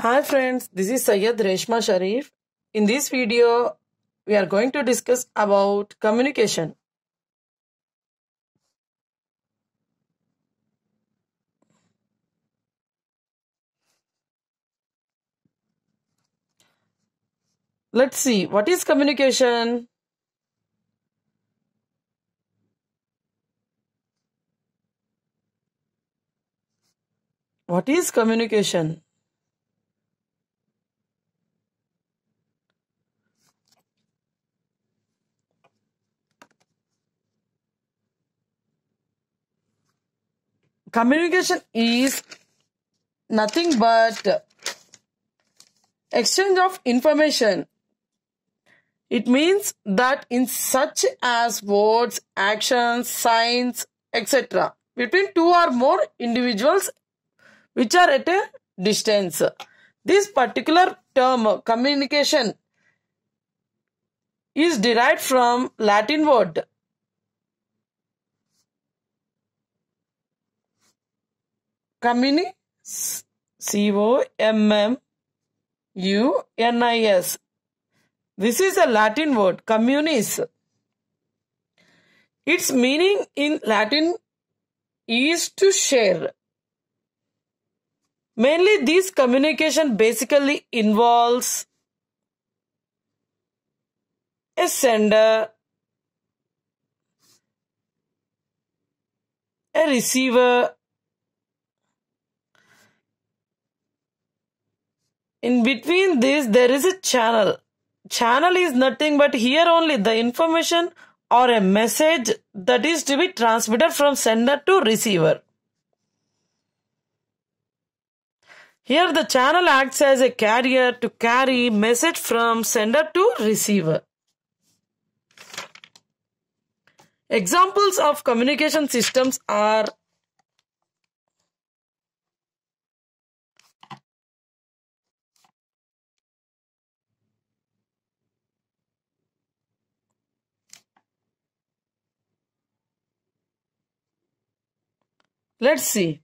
Hi friends, this is Syed Reshma Sharif. In this video, we are going to discuss about communication. Let's see, what is communication? What is communication? Communication is nothing but exchange of information. It means that in such as words, actions, signs, etc. between two or more individuals which are at a distance. This particular term, communication, is derived from Latin word communis, C-O-M-M-U-N-I-S. This is a Latin word, communis. Its meaning in Latin is to share. Mainly this communication basically involves a sender, a receiver. In between this, there is a channel. Channel is nothing but here only the information or a message that is to be transmitted from sender to receiver. Here the channel acts as a carrier to carry message from sender to receiver. Examples of communication systems are let's see,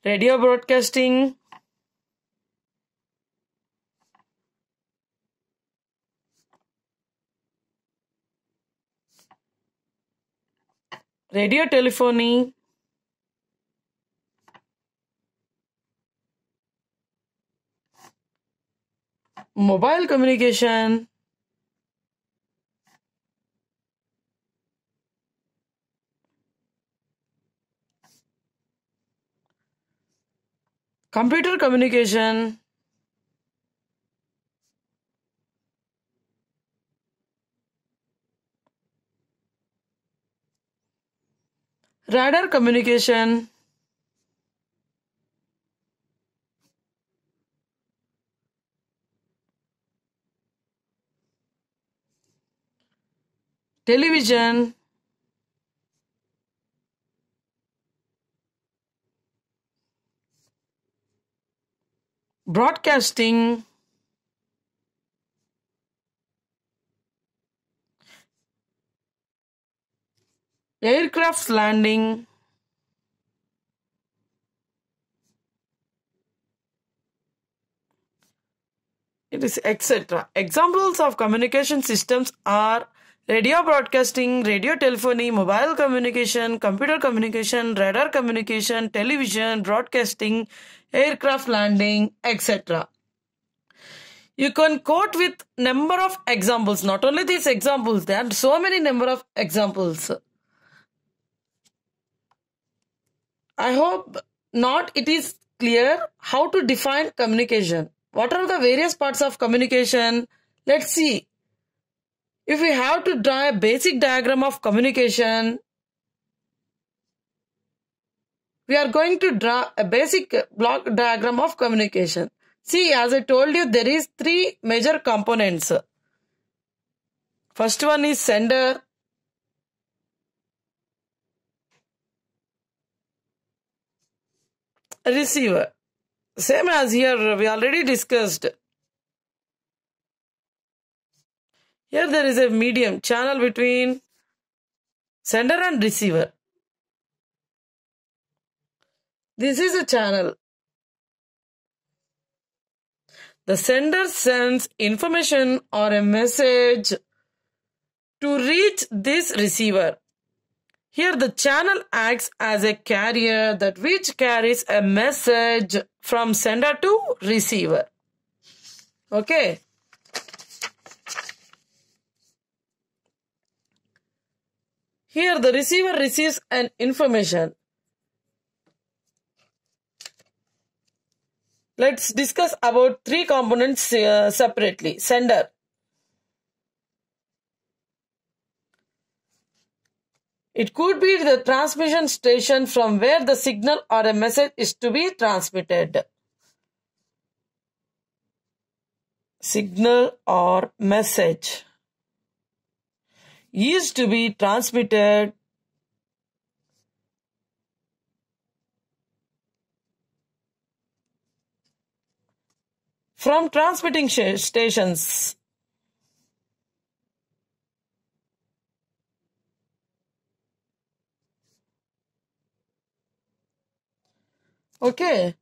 radio broadcasting, radio telephony, mobile communication, computer communication, radar communication, television, broadcasting, aircraft landing, it is etc. Examples of communication systems are radio broadcasting, radio telephony, mobile communication, computer communication, radar communication, television, broadcasting, aircraft landing, etc. You can quote with number of examples. Not only these examples, there are so many number of examples. I hope not it is clear how to define communication. What are the various parts of communication? Let's see. If we have to draw a basic diagram of communication, we are going to draw a basic block diagram of communication. See, as I told you, there is three major components. First one is sender, receiver. Same as here, we already discussed. Here there is a medium channel between sender and receiver. This is a channel. The sender sends information or a message to reach this receiver. Here the channel acts as a carrier that which carries a message from sender to receiver. Okay. Here the receiver receives an information. Let's discuss about three components separately. Sender. It could be the transmission station from where the signal or a message is to be transmitted. Signal or message is to be transmitted from transmitting stations. Okay.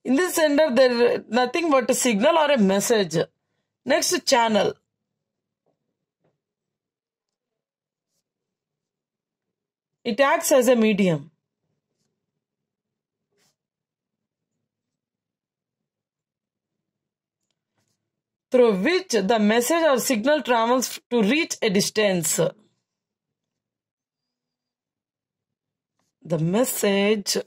In this sender, there is nothing but a signal or a message. Next, channel. It acts as a medium through which the message or signal travels to reach a distance. The message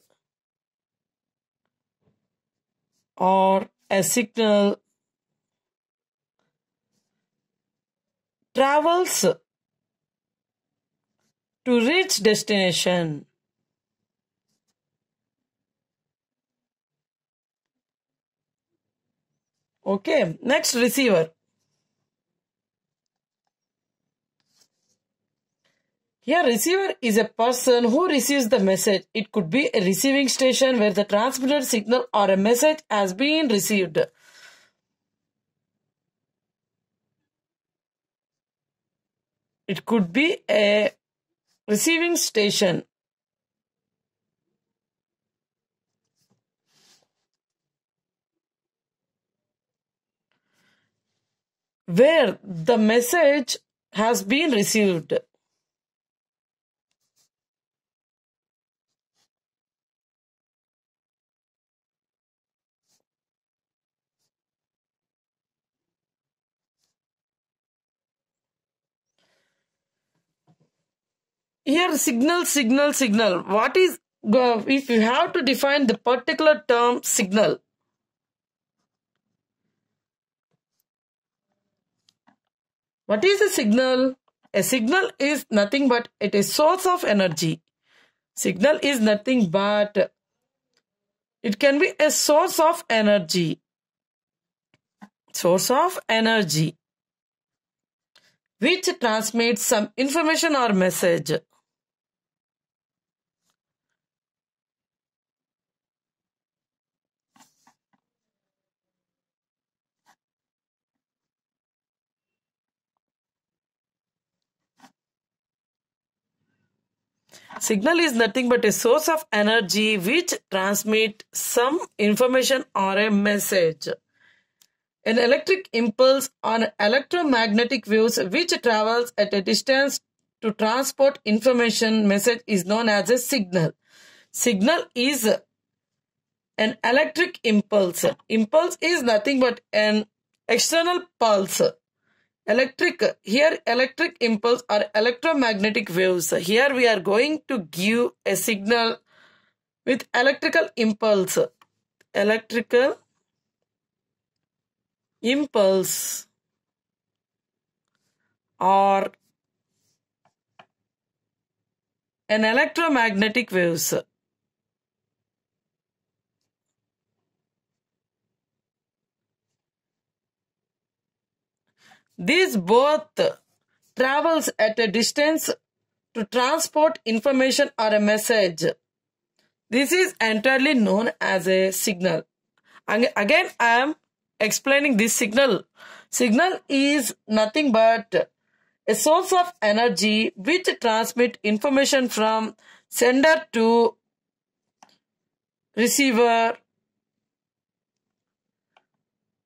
or a signal travels to reach destination. Okay, next, receiver. Here, receiver is a person who receives the message. It could be a receiving station where the transmitted signal or a message has been received. It could be a receiving station where the message has been received. Here, signal, signal, signal. What is, if you have to define the particular term signal? What is a signal? A signal is nothing but it is source of energy. Signal is nothing but it can be a source of energy. Source of energy which transmits some information or message. Signal is nothing but a source of energy which transmits some information or a message. An electric impulse on electromagnetic waves which travels at a distance to transport information message is known as a signal. Signal is an electric impulse. Impulse is nothing but an external pulse. Electric impulse or electromagnetic waves. Here we are going to give a signal with electrical impulse. Electrical impulse or an electromagnetic waves. These both travels at a distance to transport information or a message. This is entirely known as a signal. And again, I am explaining this signal. Signal is nothing but a source of energy which transmits information from sender to receiver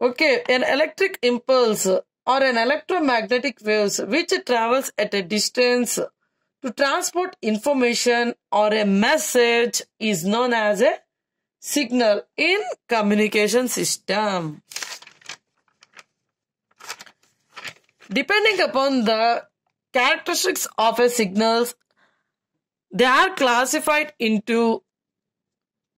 Okay, an electric impulse or an electromagnetic waves which travels at a distance to transport information or a message is known as a signal in communication system. Depending upon the characteristics of a signal, they are classified into